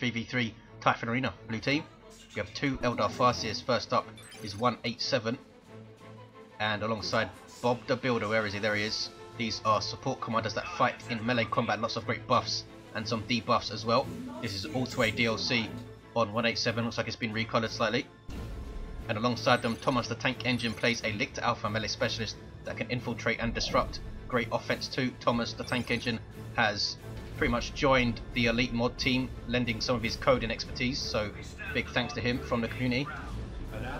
3v3 Typhon Arena, blue team. We have two Eldar Farseers. First up is 187, and alongside Bob the Builder, where is he? There he is. These are support commanders that fight in melee combat, lots of great buffs and some debuffs as well. This is all-the-way DLC on 187, looks like it's been recolored slightly. And alongside them, Thomas the Tank Engine plays a Lictor Alpha melee specialist that can infiltrate and disrupt. Great offense too. Thomas the Tank Engine has pretty much joined the elite mod team, lending some of his code and expertise, so big thanks to him from the community.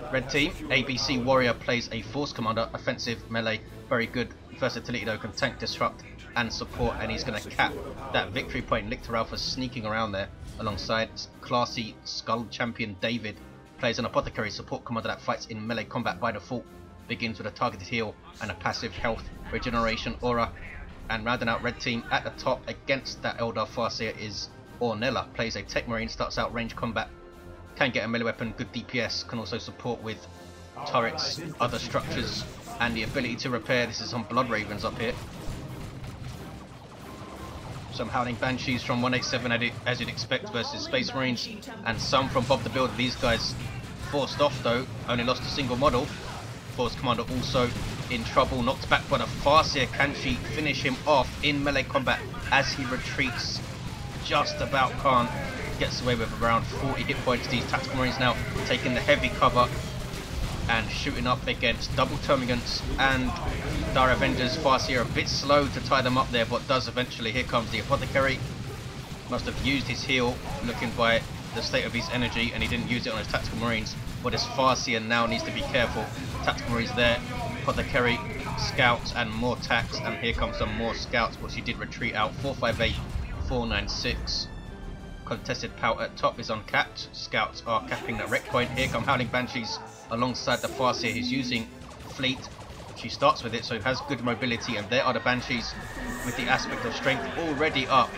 Red team, Abcwarrior plays a force commander, offensive melee, very good versatility though, can tank, disrupt and support, and he's going to cap that victory point. Lictor Alpha sneaking around there alongside classy Skull Champion David plays an Apothecary, support commander that fights in melee combat by default, begins with a targeted heal and a passive health regeneration aura. And rounding out red team at the top against that Eldar Farseer is Ornella, plays a Techmarine, starts out range combat, can get a melee weapon, good DPS, can also support with turrets, other structures and the ability to repair. This is some Blood Ravens up here. Some Howling Banshees from 187 as you'd expect versus Space Marines, and some from Bob the Builder. These guys forced off though, only lost a single model. Force Commander also in trouble, knocked back by the Farseer. Can she finish him off in melee combat as he retreats? Just about can't. Gets away with around 40 hit points. These Tactical Marines now taking the heavy cover and shooting up against double Termagants and Dire Avengers. Farseer a bit slow to tie them up there, but does eventually. Here comes the Apothecary. Must have used his heal, looking by the state of his energy, and he didn't use it on his Tactical Marines. But this Farseer now needs to be careful. Tactical Marines there, Apothecary, Scouts and more Tacs, and here comes some more Scouts, but she did retreat out. 458, 496. Contested power at top is uncapped. Scouts are capping that wreck point. Here come Howling Banshees alongside the Farseer who's using Fleet. She starts with it, so has good mobility, and there are the Banshees with the aspect of strength already up.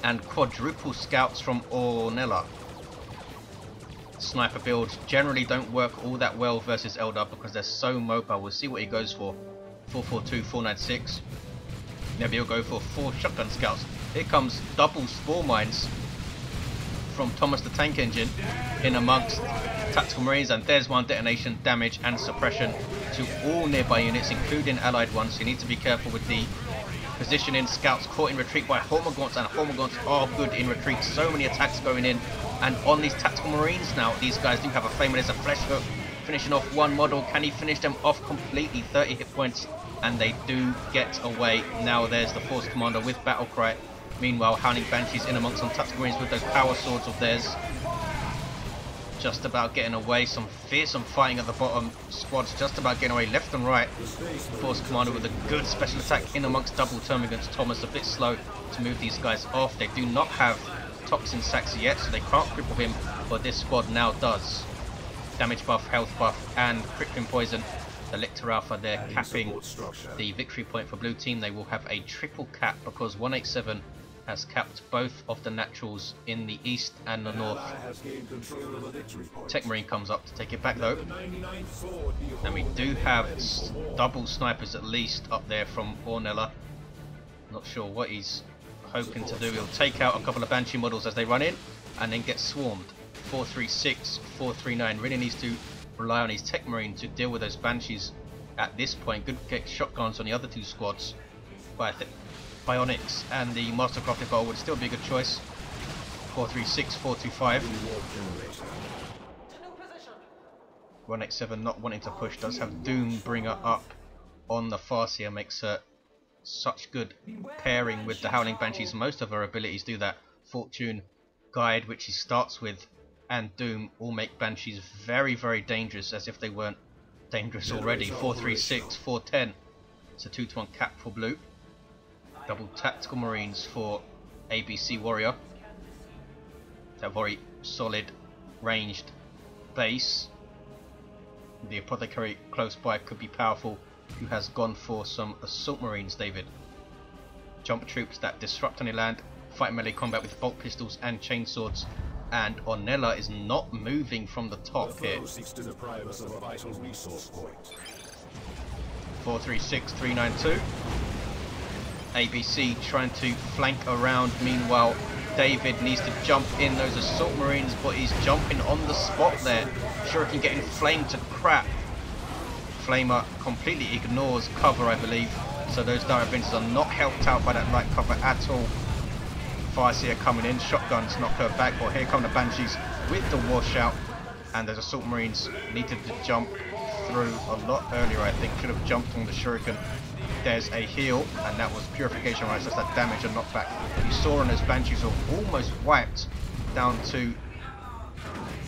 And quadruple Scouts from Ornella. Sniper builds generally don't work all that well versus Eldar because they're so mobile. We'll see what he goes for. 442, 496. Maybe he'll go for 4 shotgun scouts. Here comes double spore mines from Thomas the Tank Engine in amongst Tactical Marines, and there's one detonation, damage and suppression to all nearby units, including allied ones. So you need to be careful with the positioning. Scouts caught in retreat by Hormagaunts, and Hormagaunts are good in retreat. So many attacks going in, and on these Tactical Marines now, these guys do have a flame. There's a flesh hook finishing off one model. Can he finish them off completely? 30 hit points, and they do get away. Now there's the Force Commander with Battle Cry. Meanwhile, Howling Banshees in amongst some Tactical Marines with those power swords of theirs. Just about getting away. Some fearsome fighting at the bottom. Squads just about getting away left and right. Force Commander with a good special attack in amongst double Termagants. Thomas a bit slow to move these guys off. They do not have Toxin Sacks yet, so they can't cripple him, but this squad now does. Damage buff, health buff, and crippling poison. The Lictor Alpha there capping the victory point for blue team. They will have a triple cap because 187 has capped both of the naturals in the east and the north. Techmarine comes up to take it back though. And we do have double snipers at least up there from Ornella. Not sure what he's hoping to do. He'll take out a couple of Banshee models as they run in and then get swarmed. 436, 439 really needs to rely on his Techmarine to deal with those Banshees at this point. Good get shotguns on the other two squads. But I think Bionics and the Mastercrafted Bowl would still be a good choice. 436, 425. 187 not wanting to push, does have Doombringer up on the Farseer, makes her such good pairing with the Howling Banshees. Most of her abilities do that. Fortune, Guide, which he starts with, and Doom all make Banshees very, very dangerous, as if they weren't dangerous already. 436, 410. It's a 2-to-1 cap for blue. Double Tactical Marines for Abcwarrior. A very solid ranged base. The Apothecary close by could be powerful. Who has gone for some Assault Marines, David? Jump troops that disrupt any land, fight melee combat with bolt pistols and chainswords. And Ornella is not moving from the top here. 436, 392. ABC trying to flank around. Meanwhile, David needs to jump in those assault marines, but he's jumping on the spot there. Shuriken getting flamed to crap. Flamer completely ignores cover, I believe. So those Dire Avengers are not helped out by that light cover at all. Farseer coming in, shotguns knock her back, but here come the Banshees with the washout. And those assault marines needed to jump through a lot earlier, I think. Should have jumped on the Shuriken. There's a heal, and that was purification, right? So that's that damage and knockback. You saw on those Banshees were almost wiped down to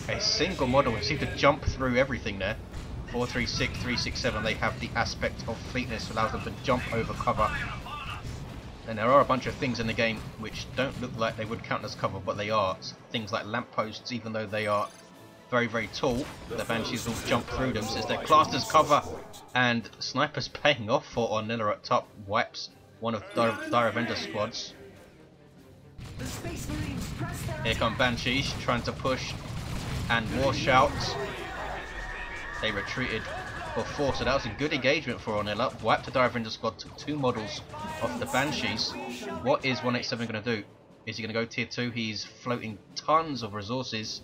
a single model. It seemed to jump through everything there. 436, 367, they have the aspect of fleetness, allows them to jump over cover. And there are a bunch of things in the game which don't look like they would count as cover, but they are. Things like lampposts, even though they are very, very tall, the Banshees will jump through them since they're classed as cover. And Sniper's paying off for Ornella at top, wipes one of Dire Avenger squads. Here come Banshees trying to push and wash out. They retreated for 4, so that was a good engagement for Ornella. Wiped the Dire Avenger squad, took 2 models off the Banshees. What is 187 going to do? Is he going to go tier 2? He's floating tons of resources.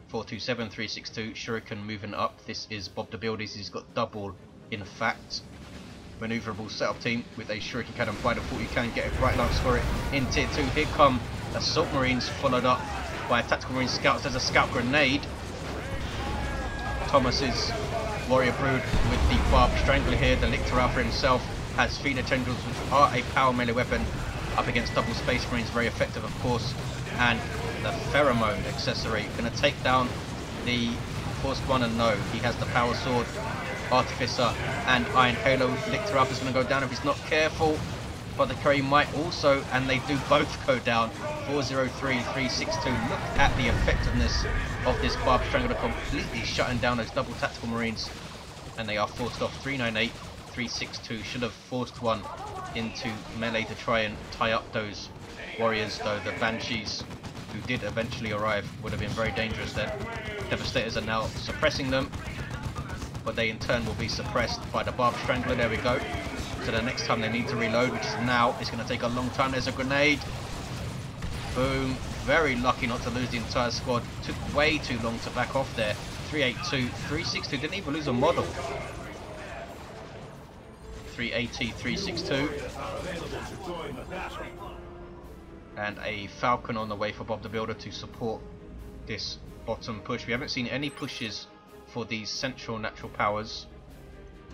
427, 362, Shuriken moving up. This is Bob the Buildies. He's got double, in fact. Maneuverable setup team with a Shuriken cannon by default. You can get a bright lance for it in tier 2. Here come assault marines, followed up by tactical marine scouts. There's a scout grenade. Thomas's warrior brood with the barbed strangler here. The Lictor Alpha himself has feeder tendrils, which are a power melee weapon up against double space marines. Very effective, of course. And the pheromone accessory going to take down the Force One, and no, he has the power sword, artificer, and iron halo. Lictor Alpha is going to go down if he's not careful. Apothecary might also, and they do both go down. 403, 362. Look at the effectiveness of this barbed strangler, completely shutting down those double tactical marines, and they are forced off. 398, 362. Should have forced one into melee to try and tie up those warriors, though. The Banshees, who did eventually arrive, would have been very dangerous then. Devastators are now suppressing them, but they in turn will be suppressed by the barbed strangler. There we go. So the next time they need to reload, which is now, it's going to take a long time. There's a grenade. Boom. Very lucky not to lose the entire squad. Took way too long to back off there. 382, 362. Didn't even lose a model. 380, 362. And a Falcon on the way for Bob the Builder to support this bottom push. We haven't seen any pushes for these central natural powers.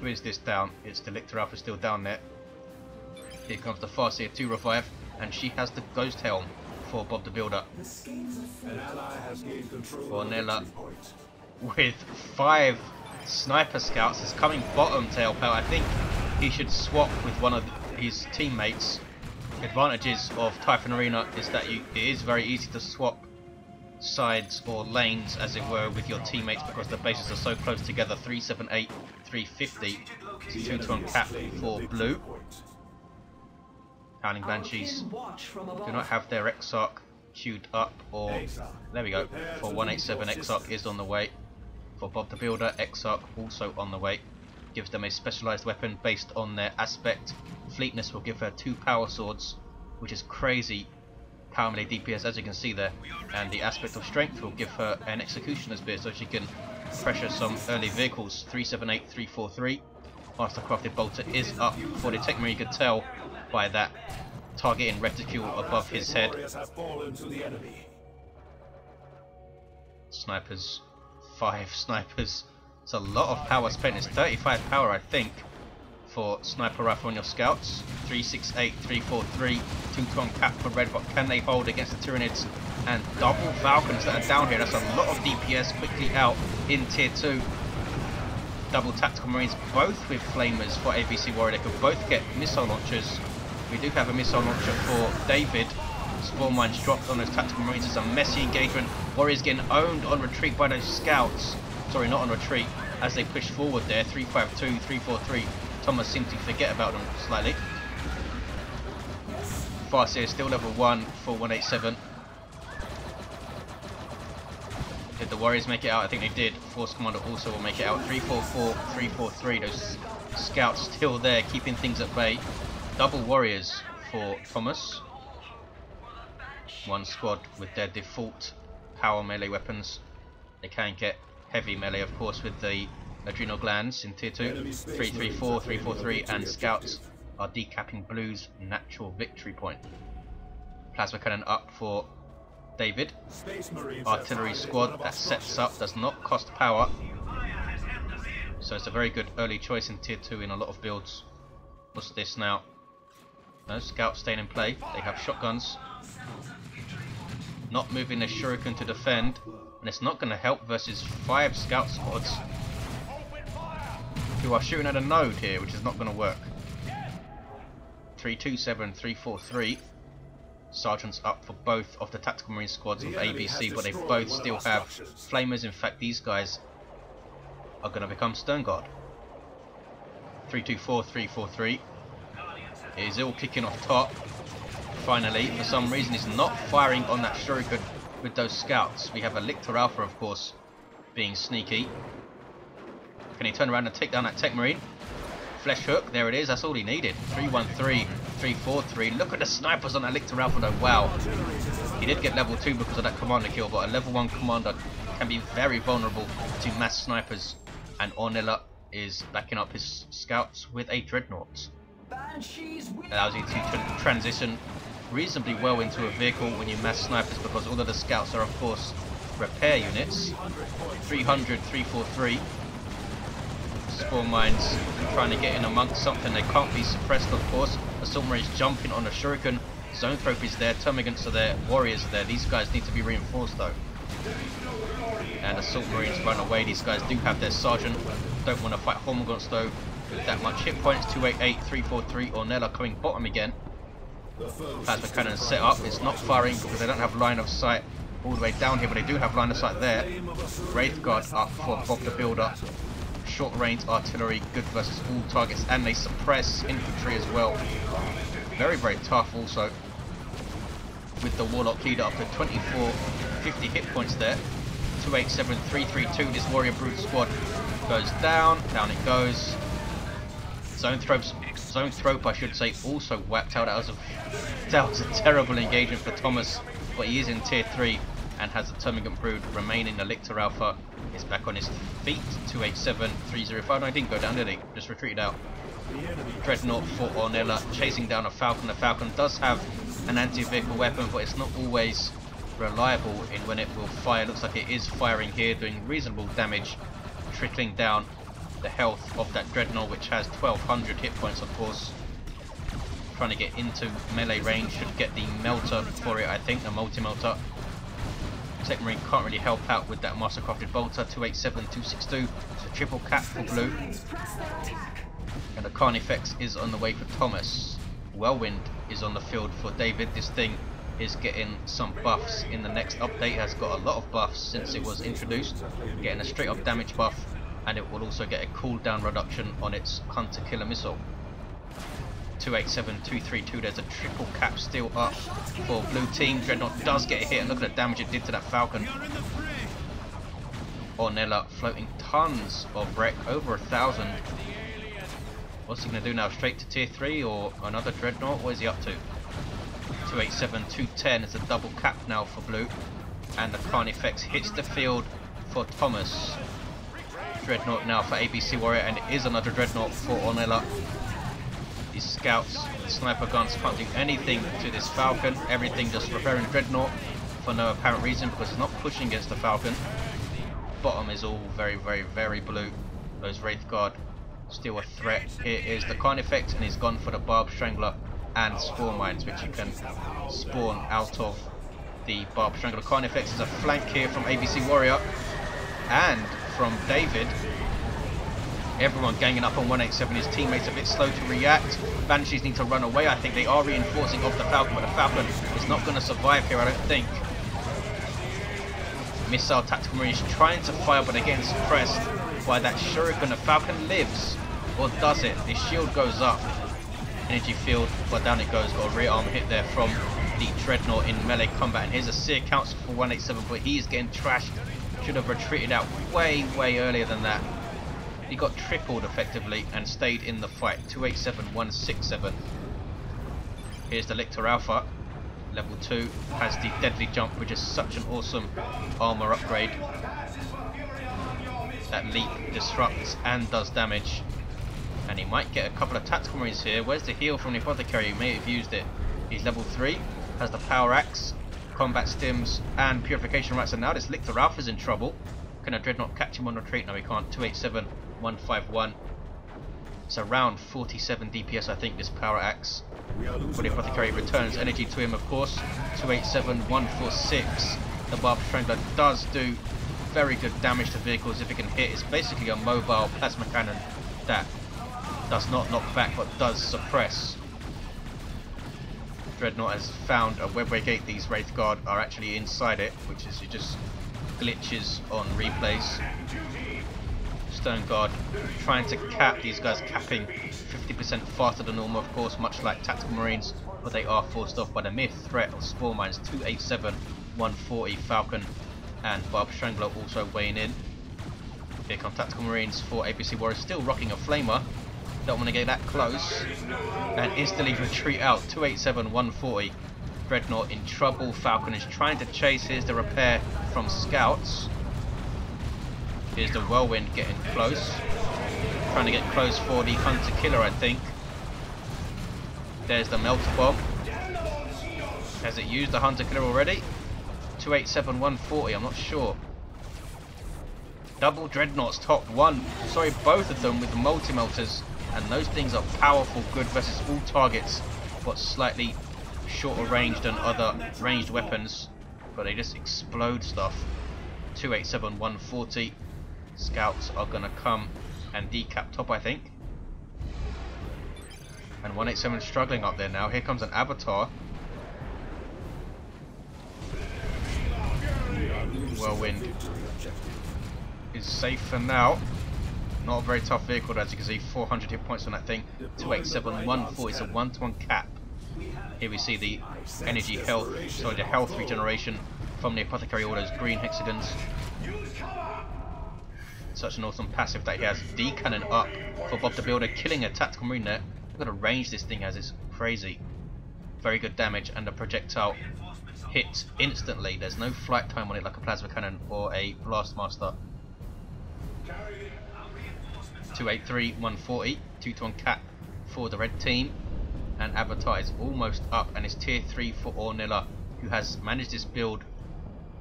Who is this down? It's the Lictor Alpha still down there. Here comes the Farseer to revive, and she has the Ghost Helm for Bob the Builder. Ornella with 5 sniper scouts is coming bottom to help out. I think he should swap with one of his teammates. Advantages of Typhon Arena is that it is very easy to swap sides or lanes, as it were, with your teammates because the bases are so close together. 378, 350. It's 2 to uncap for blue. Howling Banshees do not have their Exarch queued up, or there we go. For 187, Exarch is on the way. For Bob the Builder, Exarch also on the way. Gives them a specialized weapon based on their aspect. Fleetness will give her 2 power swords, which is crazy power melee DPS, as you can see there. And the aspect of strength will give her an executioner's spear, so she can pressure some early vehicles. 378, 343. Mastercrafted bolter is up for the Techmarine. You could tell by that targeting reticule above his head. Snipers, 5 snipers. It's a lot of power spent. It's 35 power, I think, for sniper rifle on your scouts. 368, 343, 2 to uncap for red, but can they hold against the Tyranids? And double Falcons that are down here. That's a lot of DPS quickly out in tier 2. Double tactical marines, both with flamers for ABC Warrior. They could both get missile launchers. We do have a missile launcher for David. Spawn mines dropped on those tactical marines. It's a messy engagement. Warriors getting owned on retreat by those scouts. Sorry, not on retreat. As they push forward there. 352, 343. Thomas seemed to forget about them slightly. Farseer is still level 1 for 187. Did the Warriors make it out? I think they did. Force Commander also will make it out. 344, 343. Those scouts still there, keeping things at bay. Double Warriors for Thomas. one squad with their default power melee weapons. They can get heavy melee, of course, with the adrenal glands in tier 2. 334, 343, and scouts are decapping Blue's natural victory point. Plasma cannon up for David. Artillery squad that sets up, does not cost power. So it's a very good early choice in tier 2 in a lot of builds. What's this now? No, scouts staying in play. They have shotguns. Not moving the shuriken to defend. And it's not going to help versus 5 scout squads who are shooting at a node here, which is not going to work. 327, 343. Sergeants up for both of the tactical marine squads of ABC, but they both still have flamers. In fact, these guys are going to become stern guard. 324, 343. It is all kicking off top. Finally, for some reason, he's not firing on that shuriken with those scouts. We have a Lictor Alpha, of course, being sneaky. Can he turn around and take down that Techmarine? Flesh hook, there it is, that's all he needed. 313, 343. Look at the snipers on that Lictor Alpha though, wow. He did get level 2 because of that commander kill, but a level 1 commander can be very vulnerable to mass snipers. And Ornella is backing up his scouts with a dreadnought. Allows you to transition reasonably well into a vehicle when you mass snipers, because all of the scouts are, of course, repair units. 300, 343. Spawn mines trying to get in amongst something. They can't be suppressed, of course. Assault Marines jumping on a shuriken. Zoanthrope is there, Termagants are there, warriors are there. These guys need to be reinforced though. And Assault Marines run away. These guys do have their sergeant. Don't want to fight Hormagaunts though with that much hit points. 288, 343. Ornella coming bottom again. Plasma cannon set up. It's not firing because they don't have line of sight all the way down here, but they do have line of sight there. Wraith Guard up for Bob the Builder. Short range artillery, good versus all targets, and they suppress infantry as well. Very, very tough also. With the Warlock leader up to 24, 50 hit points there. 287, 332. This Warrior Brute squad goes down. Down it goes. Zoanthrope, I should say, also whacked out. That was a terrible engagement for Thomas, but he is in tier 3 and has a Termagant Brood remaining. The Lictor Alpha is back on his feet. 287, 305. No, he didn't go down, did he? Just retreated out. Dreadnought for Ornella, chasing down a Falcon. The Falcon does have an anti-vehicle weapon, but it's not always reliable in when it will fire. Looks like it is firing here, doing reasonable damage, trickling down the health of that Dreadnought, which has 1200 hit points, of course. Trying to get into melee range, should get the melter for it, I think, the multi-melter. Techmarine can't really help out with that mastercrafted bolter. 287, 262. It's a triple cap for Blue. And the Carnifex is on the way for Thomas. Whirlwind is on the field for David. This thing is getting some buffs in the next update. It has got a lot of buffs since it was introduced. Getting a straight up damage buff, and it will also get a cooldown reduction on its Hunter Killer Missile. 287, 232. There's a triple cap still up for Blue Team. Dreadnought does get a hit, and look at the damage it did to that Falcon. Ornella floating tons of wreck, over 1,000. What's he going to do now? Straight to tier 3 or another Dreadnought? What is he up to? 287, 210. It's a double cap now for Blue. And the Carnifex hits the field for Thomas. Dreadnought now for ABC Warrior, and it is another Dreadnought for Ornella. These scouts, the sniper guns can't do anything to this Falcon. Everything just repairing the Dreadnought for no apparent reason, because it's not pushing against the Falcon. Bottom is all very, very, very blue. Those Wraith Guard still a threat. Here is the Carnifex, and he's gone for the Barb Strangler and Spawn Mines, which you can spawn out of the Barb Strangler. Carnifex is a flank here from ABC Warrior and from David. Everyone ganging up on 187. His teammates a bit slow to react. Banshees need to run away. I think they are reinforcing off the Falcon, but the Falcon is not going to survive here, I don't think. Missile Tactical Marine is trying to fire, but they're getting suppressed by that Shuriken. The Falcon lives, or does it? The shield goes up. Energy field, but down it goes. Got a rear arm hit there from the Dreadnought in melee combat. And here's a Seer Council for 187, but he's getting trashed. Should have retreated out way, way earlier than that. He got tripled effectively and stayed in the fight. 287, 167. Here's the Lictor Alpha. Level 2 has the deadly jump, which is such an awesome armor upgrade. That leap disrupts and does damage. And he might get a couple of tactical marines here. Where's the heal from the Apothecary? He may have used it. He's level 3, has the power axe, combat stims, and purification rites. And now this Lictor Alpha is in trouble. Can a Dreadnought catch him on retreat? No, he can't. 287, 151. It's around 47 DPS, I think, this power axe. For the Apothecary returns energy to him, of course. 287, 146. The Barb Strangler does do very good damage to vehicles if it can hit. It's basically a mobile plasma cannon that does not knock back but does suppress. Dreadnought has found a webway gate. These Wraithguard are actually inside it, which is just glitches on replays. Stone Guard trying to cap, these guys capping 50% faster than normal, of course, much like tactical marines, but they are forced off by the mere threat of spore mines. 287, 140 Falcon and Barb Strangler also weighing in. Here come tactical marines for ABC Warriors, still rocking a flamer. Don't want to get that close and instantly retreat out. 287, 140. Dreadnought in trouble. Falcon is trying to chase. Here's the repair from scouts. Here's the Whirlwind getting close. Trying to get close for the Hunter Killer, I think. There's the Melter Bomb. Has it used the Hunter Killer already? 287, 140, I'm not sure. Double Dreadnoughts top one. Sorry, both of them with the multi-melters. And those things are powerful, good versus all targets, but slightly shorter range than other ranged weapons. But they just explode stuff. 287, 140. Scouts are going to come and decap top, I think. And 187 struggling up there now. Here comes an Avatar. Whirlwind is safe for now. Not a very tough vehicle, as you can see. 400 hit points on that thing. 287, 140. It's a 1-to-1 cap. Here we see the energy health, sorry, the health regeneration from the Apothecary, all those green hexagons. Such an awesome passive that he has. D-cannon up for Bob the Builder, killing a tactical marine there. Look at the range this thing has, it's crazy. Very good damage, and the projectile hits instantly. There's no flight time on it like a plasma cannon or a Blastmaster. 283, 140, 2-to-1 cap for the red team. And Avatar is almost up, and it's tier 3 for Ornella, who has managed this build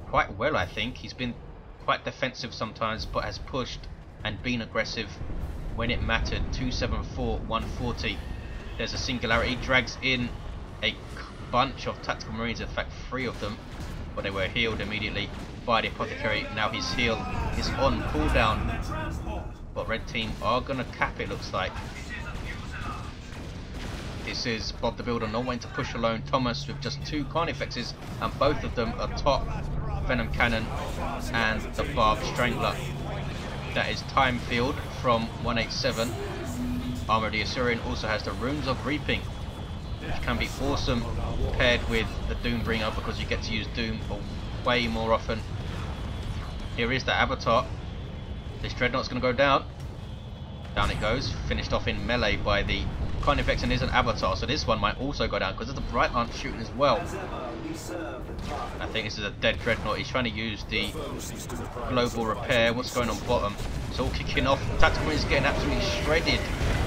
quite well, I think. He's been quite defensive sometimes, but has pushed and been aggressive when it mattered. 274, 140. There's a singularity, drags in a bunch of tactical marines, in fact 3 of them, but they were healed immediately by the Apothecary. Now his heal is on cooldown, but red team are going to cap it, looks like. This is Bob the Builder not wanting to push alone. Thomas with just 2 Carnifexes, and both of them are top Venom Cannon and the Barb Strangler. That is Time Field from 187. Armor of the Assyrian also has the Runes of Reaping, which can be awesome paired with the Doombringer, because you get to use Doom way more often. Here is the Avatar. This Dreadnought's going to go down. Down it goes. Finished off in melee by the Carnifex, and is an Avatar, so this one might also go down because the Bright aren't shooting as well. I think this is a dead Dreadnought. He's trying to use the global repair. What's going on bottom? It's all kicking off. Tactical Marine is getting absolutely shredded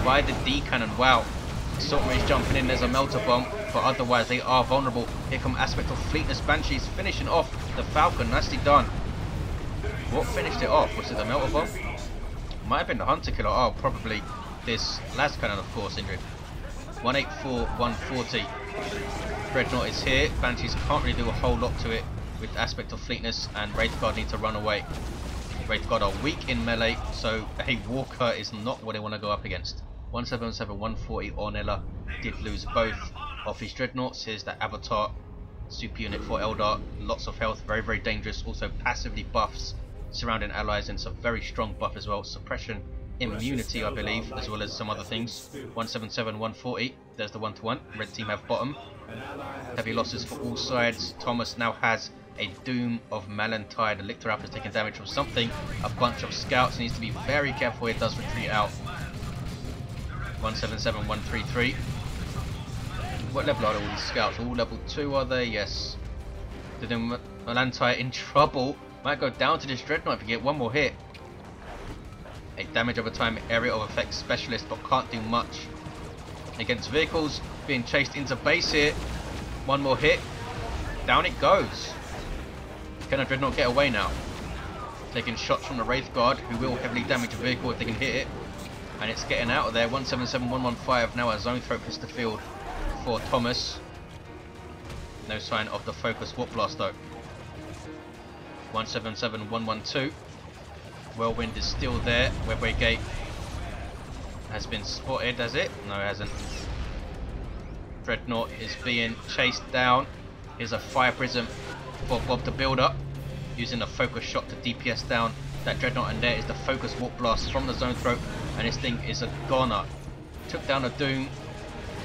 by the D cannon. Wow. Assault Marines jumping in. There's a Melter Bomb, but otherwise they are vulnerable. Here come Aspect of Fleetness. Banshees finishing off the Falcon. Nicely done. What finished it off? Was it the Melter Bomb? Might have been the Hunter Killer. Oh, probably this Las Cannon, of course, injured. 184, 140. Dreadnought is here. Banshees can't really do a whole lot to it with Aspect of Fleetness, and Wraithguard need to run away. Wraithguard are weak in melee, so a Walker is not what they want to go up against. 177, 140. Ornella did lose both of his Dreadnoughts. Here's the Avatar super unit for Eldar. Lots of health, very, very dangerous. Also passively buffs surrounding allies, and some very strong buff as well. Suppression, immunity, I believe, as well as some other things. 177, 140. There's the 1-to-1. Red team have bottom. Heavy losses for all sides. Thomas now has a Doom of Malantide. The Lictor Alpha is taking damage from something. A bunch of scouts. Needs to be very careful. It does retreat out. 177, 133. What level are all these scouts? All level 2 are they? Yes. Then Melantai in trouble. Might go down to this Dreadnought if you get one more hit. A damage over time area of effect specialist, but can't do much against vehicles. Being chased into base here. One more hit. Down it goes. Can a Dreadnought get away now? Taking shots from the Wraith Guard, who will heavily damage a vehicle if they can hit it. And it's getting out of there. 177, 115. Now a zone throat hits the field for Thomas. No sign of the focus warp blast though. 177, 112. Whirlwind is still there. Webway Gate has been spotted, has it? No, it hasn't. Dreadnought is being chased down. Here's a fire prism for Bob to build up, using a focus shot to DPS down that Dreadnought, and there is the focus warp blast from the zone throat, and this thing is a goner. Took down a Doom,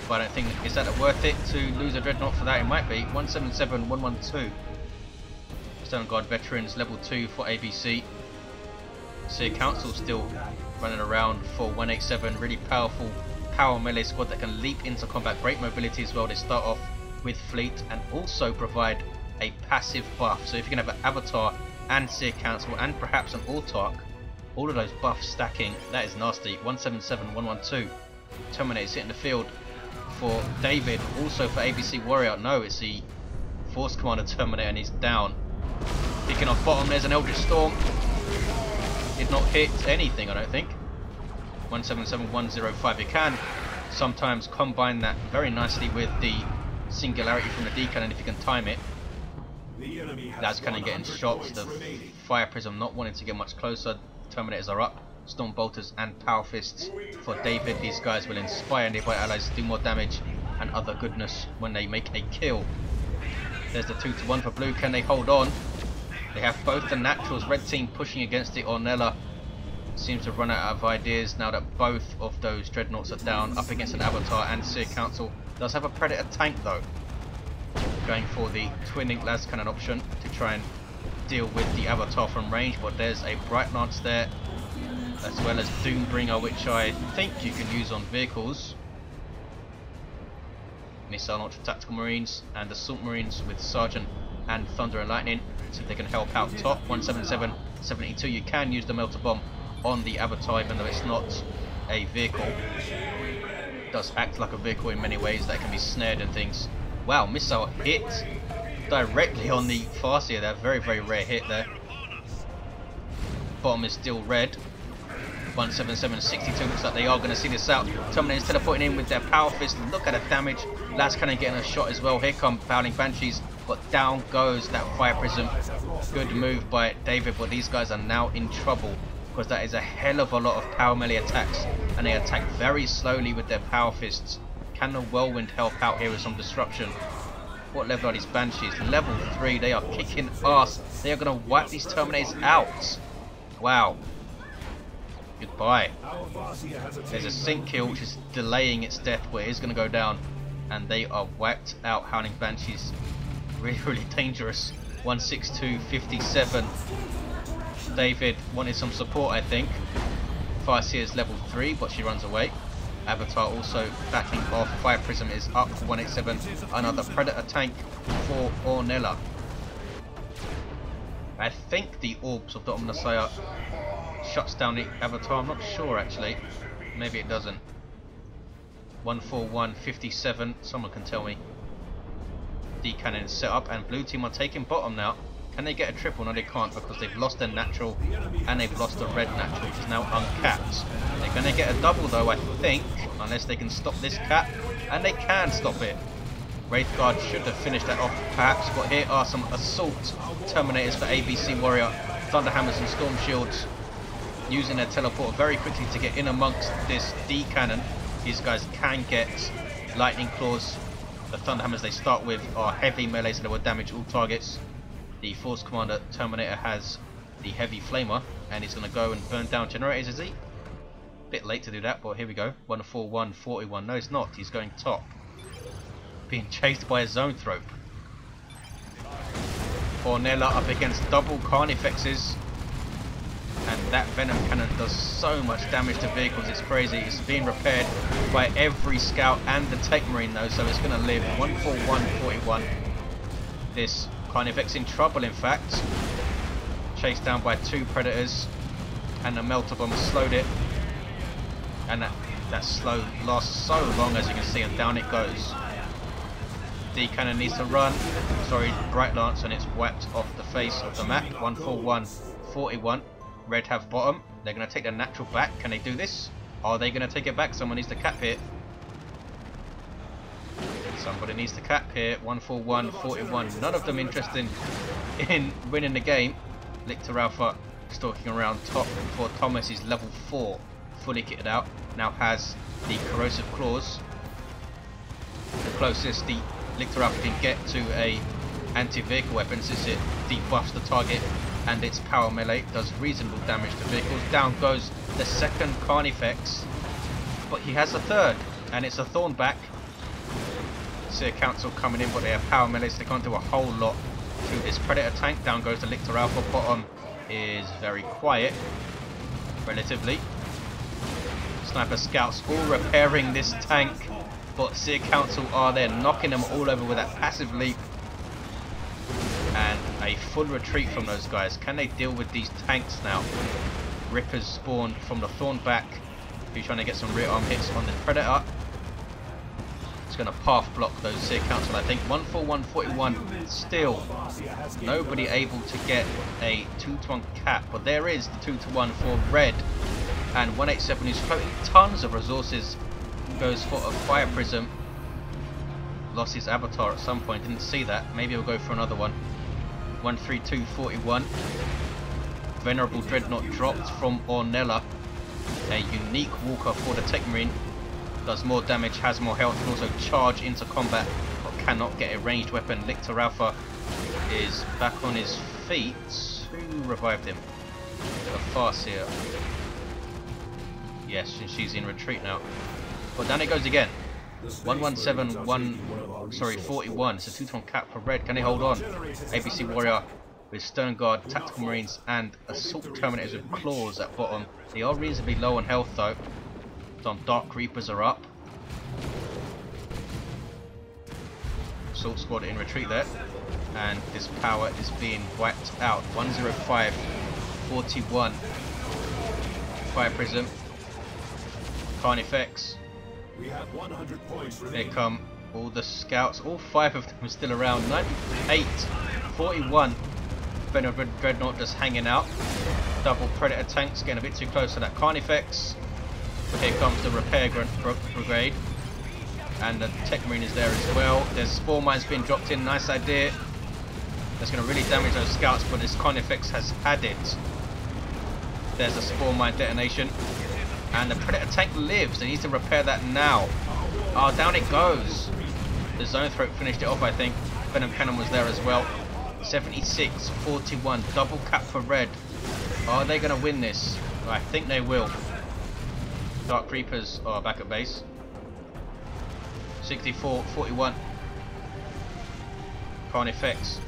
but I don't think, is that worth it to lose a Dreadnought for that? It might be. 177, 112. Stone Guard veterans, level 2 for ABC. Seer Council still running around for 187. Really powerful power melee squad that can leap into combat. Great mobility as well. They start off with fleet and also provide a passive buff. So if you can have an Avatar and Seer Council and perhaps an Autarch, all of those buffs stacking, that is nasty. 177, 112. Terminator hitting the field for David, also for ABC Warrior. No, it's the Force Commander Terminator, and he's down. Picking off bottom, there's an Eldritch Storm. Did not hit anything, I don't think. 177, 105. You can sometimes combine that very nicely with the singularity from the D cannon if you can time it. That's kind of getting shots. The Fire Prism not wanting to get much closer. Terminators are up. Storm Bolters and Power Fists for David. These guys will inspire nearby allies to do more damage and other goodness when they make a kill. There's the 2-1 for blue. Can they hold on? They have both the naturals. Red team pushing against it. Ornella seems to run out of ideas now that both of those dreadnoughts are down, up against an Avatar, and Seer Council does have a Predator tank though. Going for the twinning las cannon option to try and deal with the Avatar from range, but there's a Bright Lance there, as well as Doombringer, which I think you can use on vehicles. Missile Launcher Tactical Marines and Assault Marines with Sergeant and Thunder and Lightning, so they can help out top. 177, 72. You can use the Melter Bomb on the Avatar, even though it's not a vehicle. It does act like a vehicle in many ways, that can be snared and things. Wow, missile hit directly on the Farseer there. Very, very rare hit there. Bottom is still red. 177, 62. Looks like they are going to see this out. Terminators teleporting in with their Power Fist. Look at the damage. Las Cannon getting a shot as well. Here come Prowling Banshees, but down goes that Fire Prism. Good move by David, but these guys are now in trouble, because that is a hell of a lot of power melee attacks, and they attack very slowly with their Power Fists. Can the Whirlwind help out here with some disruption? What level are these Banshees? Level 3. They are kicking ass. They are going to wipe these Terminators out. Wow. Goodbye. There's a sync kill which is delaying its death, but it is going to go down, and they are wiped out. Howling Banshees, really, really dangerous. 162, 57. David wanted some support, I think. Farseer is level 3, but she runs away. Avatar also backing off. Fire Prism is up. 187. Another Predator tank for Ornella. I think the Orbs of the Omnissiah shuts down the Avatar. I'm not sure actually. Maybe it doesn't. 141, 57. Someone can tell me. D cannon is set up, and blue team are taking bottom now. Can they get a triple? No, they can't, because they've lost their natural and they've lost the red natural, which is now uncapped. They're going to get a double though, I think, unless they can stop this cap, and they can stop it. Wraith Guard should have finished that off perhaps, but here are some assault Terminators for ABC Warrior. Thunderhammers and Storm Shields using their teleport very quickly to get in amongst this D cannon. These guys can get Lightning Claws. The Thunderhammers they start with are heavy melee, so they will damage all targets. The Force Commander Terminator has the Heavy Flamer, and he's going to go and burn down generators, is he? Bit late to do that, but here we go. 141, 41. No, it's not. He's going top. Being chased by a Zone Thrope. Ornella up against double Carnifexes, and That Venom Cannon does so much damage to vehicles, it's crazy. It's being repaired by every scout and the Techmarine though, so it's going to live. 14141. This Carnifex in trouble, in fact. Chased down by 2 Predators, and the Melter Bomb slowed it. And that slow lasts so long, as you can see, and down it goes. D Cannon needs to run. Sorry, Bright Lance, and it's whacked off the face of the map. 14141. Red have bottom. They're going to take their natural back. Can they do this? Are they going to take it back? Someone needs to cap here. Somebody needs to cap here. 14141. None of them interested in winning the game. Lictor Alpha stalking around top before Thomas is level 4, fully kitted out. Now has the Corrosive Claws. The closest the Lictor Alpha can get to a anti-vehicle weapon, since it debuffs the target and its power melee does reasonable damage to vehicles. Down goes the second Carnifex, but he has a third, and it's a Thornback. Seer Council coming in, but they have power melee, so they can't do a whole lot to this Predator tank. Down goes the Lictor Alpha. Bottom is very quiet, relatively. Sniper Scouts all repairing this tank, but Seer Council are there, knocking them all over with that passive leap. And a full retreat from those guys. Can they deal with these tanks now? Rippers spawned from the Thornback, who's trying to get some rear arm hits on the Predator. It's going to path block those Seer Council, I think. 14141. Still nobody able to get a 2-to-1 cap, but there is the 2-to-1 for Red. And 187 is floating tons of resources. Goes for a Fire Prism. Lost his avatar at some point, didn't see that. Maybe he'll go for another one. 13241. Venerable Dreadnought dropped from Ornella. A unique walker for the Techmarine. Does more damage, has more health, can also charge into combat, but cannot get a ranged weapon. Lictor Alpha is back on his feet. Who revived him? The Farseer. Yes, she's in retreat now. But down it goes again. 41. It's a 2-to-1 cap for Red. Can they hold on? ABC Warrior with Stern Guard, Tactical Marines, and Assault Terminators with Claws at bottom. They are reasonably low on health though. Some Dark Reapers are up. Assault Squad in retreat there. And this power is being wiped out. 10541. Fire Prism. Carnifex. Here come all the scouts. All 5 of them are still around. 9841. Venom Dreadnought just hanging out. Double Predator tanks getting a bit too close to that Carnifex. But here comes the Repair Brigade. And the Techmarine is there as well. There's Spore Mines being dropped in. Nice idea. That's going to really damage those scouts, but this Carnifex has had it. There's a Spore Mine detonation. And the Predator tank lives. They need to repair that now. Oh, down it goes. The Zone Throat finished it off, I think. Venom Cannon was there as well. 7641. Double cap for Red. Are they going to win this? I think they will. Dark Reapers are back at base. 6441. Carnifex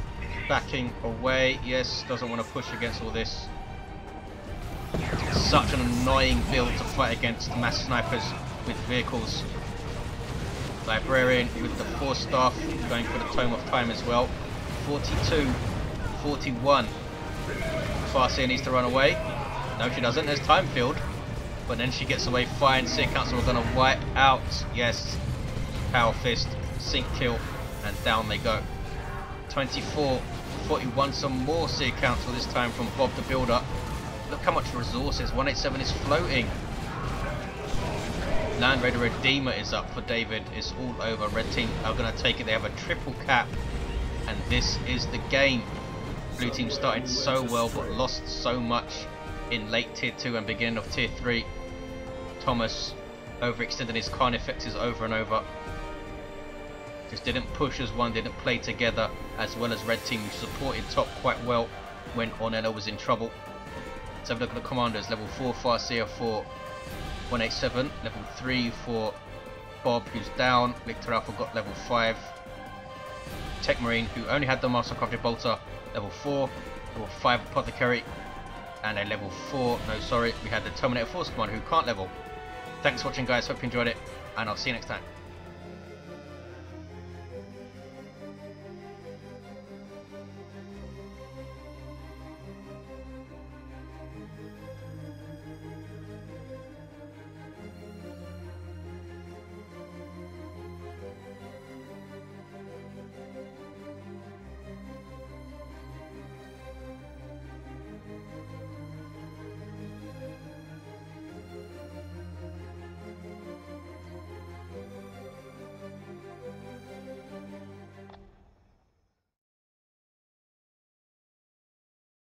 backing away. Yes, doesn't want to push against all this. Such an annoying build to fight against mass snipers with vehicles. Librarian with the 4 staff going for the Tome of Time as well. 4241. Farseer needs to run away. No, she doesn't. There's Time Field. But then she gets away fine. Seer Council are going to wipe out. Yes. Power Fist, Sink Kill, and down they go. 2441. Some more Seer Council, this time from Bob the Builder. Look how much resources. 187 is floating. Land Raider Redeemer is up for David. It's all over. Red team are going to take it. They have a triple cap. And this is the game. Blue team started so well but lost so much in late tier 2 and beginning of tier 3. Thomas overextended his Carnifexes over and over. Just didn't push as one, didn't play together, as well as Red team, who supported top quite well when Ornella was in trouble. Let's have a look at the commanders. Level 4 Farseer for 187. Level 3 for Bob, who's down. Lictor Alpha got level 5. Techmarine, who only had the Master Crafted Bolter, level 4. Level 5 Apothecary. and a level 4. No, sorry, we had the Terminator Force Commander who can't level. Thanks for watching, guys. Hope you enjoyed it, and I'll see you next time.